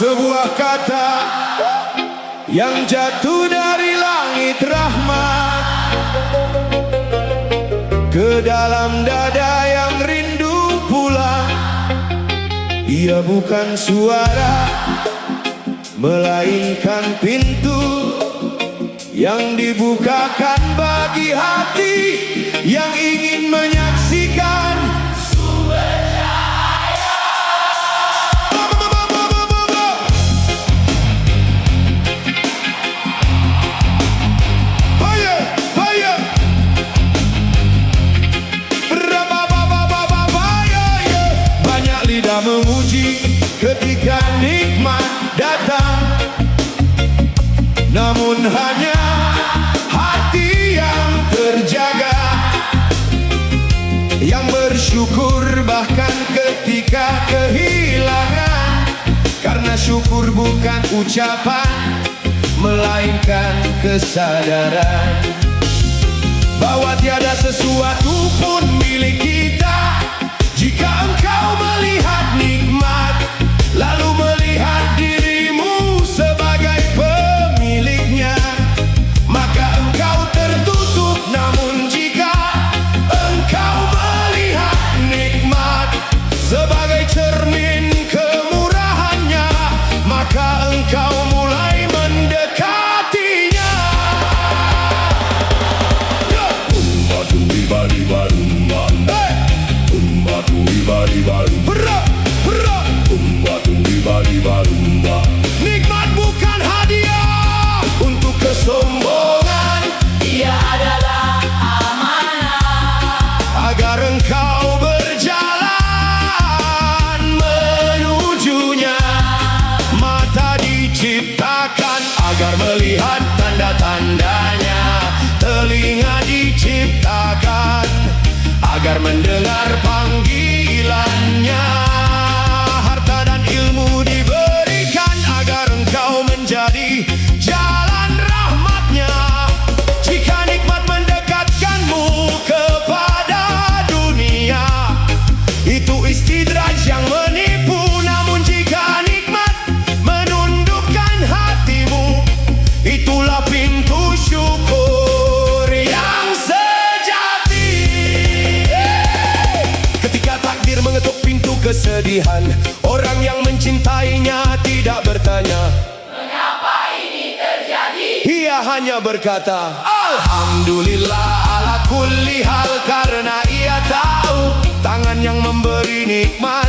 Sebuah kata yang jatuh dari langit rahmat ke dalam dada yang rindu pulang. Ia bukan suara, melainkan pintu yang dibukakan bagi hati yang ingin menyaksikan sumber cahaya. Fire, fire. Banyak lidah memuji ketika nikmat datang, namun hanya hati yang terjaga, yang bersyukur bahkan ketika kehilangan. Karena syukur bukan ucapan, melainkan kesadaran bahwa tiada sesuatu pun milik kita. Jika engkau melihat nikmat, lalu melihat dirimu sebagai pemiliknya, maka engkau tertutup. Namun jika engkau melihat nikmat sebagai cermin kemurahannya, maka engkau mulai mendekatinya. Nikmat bukan hadiah untuk kesombongan, Ia adalah amanah agar engkau berjalan menujunya. Mata diciptakan agar melihat tanda-tandanya, telinga diciptakan agar mendengar panggilannya. Harta dan ilmu diberikan agar engkau menjadi jalan rahmatnya. Jika nikmat mendekatkanmu kepada dunia, itu istidraj yang menipu. Namun jika nikmat menundukkan hatimu, itulah pintu syukur yang sejati. Ketika takdir mengetuk pintu kesedihan, orang yang mencintainya tidak bertanya Mengapa ini terjadi? ia hanya berkata Alhamdulillah ala kulli hal, karena ia tahu tangan yang memberi nikmat